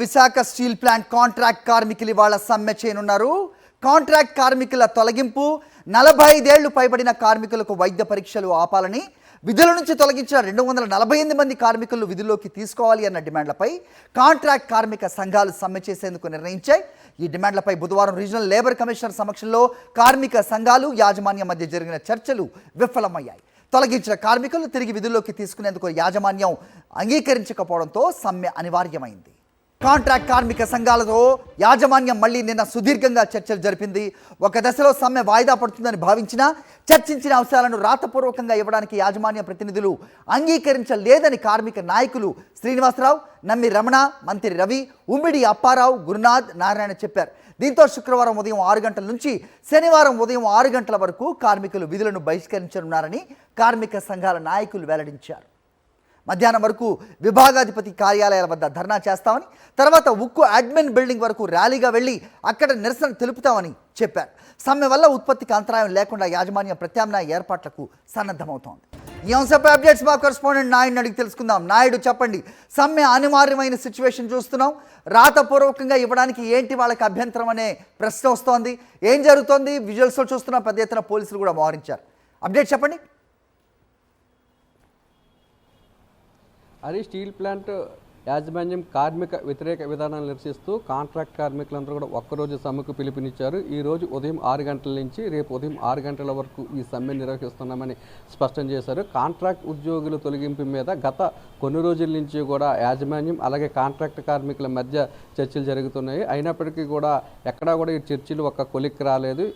Visakha steel plant contract కార్మికులు ఇవాళ సమ్మె చేయనున్నారు. కాంట్రాక్ట్ కార్మికుల తొలగింపు, 45 ఏళ్లు పైబడిన కార్మికులకు వైద్య పరీక్షలు ఆపాలని, విధుల నుంచి తొలగించిన 248 మంది కార్మికులను విధుల్లోకి తీసుకోవాలి అన్న డిమాండ్లపై కాంట్రాక్ట్ కార్మిక సంఘాలు సమ్మె చేసేందుకు నిర్ణయించాయి. ఈ డిమాండ్లపై బుధవారం రీజనల్ లేబర్ కమిషనర్ సమక్షంలో కార్మిక సంఘాలు యాజమాన్యం మధ్య జరిగిన చర్చలు విఫలమయ్యాయి. తొలగించిన కార్మికులను తిరిగి విధుల్లోకి తీసుకునేందుకు యాజమాన్యం అంగీకరించకపోవడంతో సమ్మె అనివార్యమైంది. కాంట్రాక్ట్ కార్మిక సంఘాలతో యాజమాన్యం మళ్లీ నిన్న సుదీర్ఘంగా చర్చలు జరిపింది. ఒక దశలో సమ్మె వాయిదా పడుతుందని భావించినా చర్చించిన అంశాలను రాతపూర్వకంగా ఇవ్వడానికి యాజమాన్య ప్రతినిధులు అంగీకరించలేదని కార్మిక నాయకులు శ్రీనివాసరావు, నమ్మి రమణ, మంత్రి రవి, ఉమ్మిడి అప్పారావు, గురునాథ్, నారాయణ చెప్పారు. దీంతో శుక్రవారం ఉదయం 6 గంటల నుంచి శనివారం ఉదయం 6 గంటల వరకు కార్మికులు విధులను బహిష్కరించనున్నారని కార్మిక సంఘాల నాయకులు వెల్లడించారు. మధ్యాహ్నం వరకు విభాగాధిపతి కార్యాలయాల వద్ద ధర్నా చేస్తామని, తర్వాత ఉక్కు అడ్మిన్ బిల్డింగ్ వరకు ర్యాలీగా వెళ్లి అక్కడ నిరసన తెలుపుతామని చెప్పారు. సమ్మె వల్ల ఉత్పత్తికి అంతరాయం లేకుండా యాజమాన్య ప్రత్యామ్నాయ ఏర్పాట్లకు సన్నద్ధమవుతోంది. ఈ అంశంపై అప్డేట్స్ మా కరెస్పాండెంట్ నాయుడు అడిగి తెలుసుకుందాం. నాయుడు, చెప్పండి, సమ్మె అనివార్యమైన సిచ్యువేషన్ చూస్తున్నాం, రాతపూర్వకంగా ఇవ్వడానికి ఏంటి వాళ్ళకి అభ్యంతరం అనే ప్రశ్న వస్తోంది. ఏం జరుగుతోంది? విజువల్స్లో చూస్తున్నాం, పెద్ద ఎత్తున పోలీసులు కూడా మోహరించారు. అప్డేట్ చెప్పండి. అది స్టీల్ ప్లాంట్ యాజమాన్యం కార్మిక వ్యతిరేక విధానాలు నిరసిస్తూ కాంట్రాక్ట్ కార్మికులందరూ కూడా ఒక్కరోజు సమ్మెకు పిలుపునిచ్చారు. ఈ రోజు ఉదయం 6 గంటల నుంచి రేపు ఉదయం 6 గంటల వరకు ఈ సమ్మె నిర్వహిస్తున్నామని స్పష్టం చేశారు. కాంట్రాక్ట్ ఉద్యోగుల తొలగింపు మీద గత కొన్ని రోజుల నుంచి కూడా యాజమాన్యం అలాగే కాంట్రాక్ట్ కార్మికుల మధ్య చర్చలు జరుగుతున్నాయి. అయినప్పటికీ కూడా ఎక్కడా కూడా ఈ చర్చలు ఒక కొలిక్కి రాలేదు.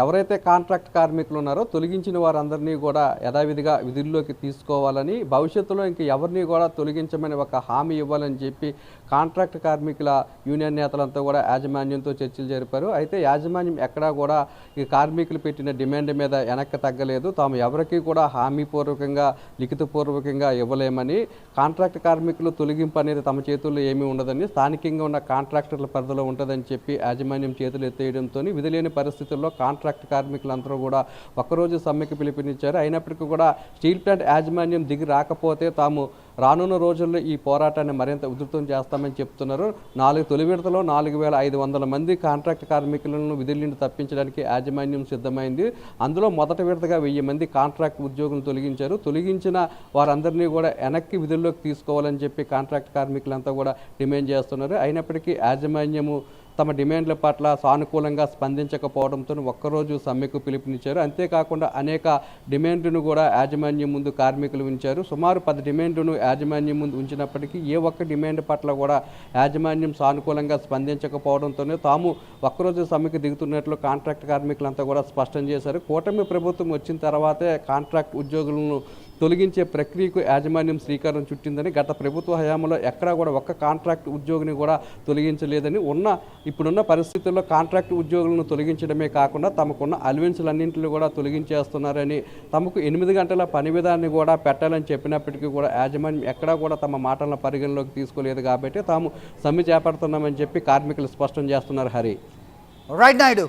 ఎవరైతే కాంట్రాక్ట్ కార్మికులు ఉన్నారో తొలగించిన వారందరినీ కూడా యథావిధిగా విధుల్లోకి తీసుకోవాలని, భవిష్యత్తులో ఇంక ఎవరిని కూడా తొలగించమని ఒక హామీ ఇవ్వాలని చెప్పి కాంట్రాక్ట్ కార్మికుల యూనియన్ నేతలంతా కూడా యాజమాన్యంతో చర్చలు జరిపారు. అయితే యాజమాన్యం ఎక్కడా కూడా ఈ కార్మికులు పెట్టిన డిమాండ్ మీద వెనక్కి తగ్గలేదు. తాము ఎవరికి కూడా హామీపూర్వకంగా లిఖితపూర్వకంగా ఇవ్వలేమని, కాంట్రాక్ట్ కార్మికులు తొలగింపు అనేది తమ చేతుల్లో ఏమీ ఉండదని, స్థానికంగా ఉన్న కాంట్రాక్టర్ల పరిధిలో ఉంటుందని చెప్పి యాజమాన్యం చేతులు ఎత్తేయడంతో విధులేని పరిస్థితుల్లో కాంట్రాక్ట్ కార్మికులందరూ కూడా ఒక్కరోజు సమ్మెకి పిలుపునిచ్చారు. అయినప్పటికీ కూడా స్టీల్ ప్లాంట్ యాజమాన్యం దిగి రాకపోతే తాము రానున్న రోజుల్లో ఈ పోరాటాన్ని మరింత ఉధృతం చేస్తామని చెప్తున్నారు. తొలి విడతలో 4,500 మంది కాంట్రాక్ట్ కార్మికులను విధుల నుండి తప్పించడానికి యాజమాన్యం సిద్ధమైంది. అందులో మొదటి విడతగా 1000 మంది కాంట్రాక్ట్ ఉద్యోగులను తొలగించారు. తొలగించిన వారందరినీ కూడా వెనక్కి విధుల్లోకి తీసుకోవాలని చెప్పి కాంట్రాక్ట్ కార్మికులంతా కూడా డిమాండ్ చేస్తున్నారు. అయినప్పటికీ యాజమాన్యము తమ డిమాండ్ల పట్ల సానుకూలంగా స్పందించకపోవడంతో ఒక్కరోజు సమ్మెకు పిలుపునిచ్చారు. అంతేకాకుండా అనేక డిమాండ్లను కూడా యాజమాన్యం ముందు కార్మికులు ఉంచారు. సుమారు 10 డిమాండ్లను యాజమాన్యం ముందు ఉంచినప్పటికీ ఏ ఒక్క డిమాండ్ పట్ల కూడా యాజమాన్యం సానుకూలంగా స్పందించకపోవడంతోనే తాము ఒక్కరోజు సమ్మెకు దిగుతున్నట్లు కాంట్రాక్ట్ కార్మికులంతా కూడా స్పష్టం చేశారు. కూటమి ప్రభుత్వం వచ్చిన తర్వాతే కాంట్రాక్ట్ ఉద్యోగులను తొలగించే ప్రక్రియకు యాజమాన్యం శ్రీకారం చుట్టిందని, గత ప్రభుత్వ హయాంలో ఎక్కడా కూడా ఒక్క కాంట్రాక్ట్ ఉద్యోగిని కూడా తొలగించలేదని, ఇప్పుడున్న పరిస్థితుల్లో కాంట్రాక్ట్ ఉద్యోగులను తొలగించడమే కాకుండా తమకున్న అలవెన్సులన్నింటినీ కూడా తొలగించేస్తున్నారని, తమకు 8 గంటల పని విధాన్ని కూడా పెట్టాలని చెప్పినప్పటికీ కూడా యాజమాన్యం ఎక్కడా కూడా తమ మాటలను పరిగణలోకి తీసుకోలేదు. కాబట్టి తాము సమ్మె చేపడుతున్నామని చెప్పి కార్మికులు స్పష్టం చేస్తున్నారు. హరి, రైట్ నాయుడు.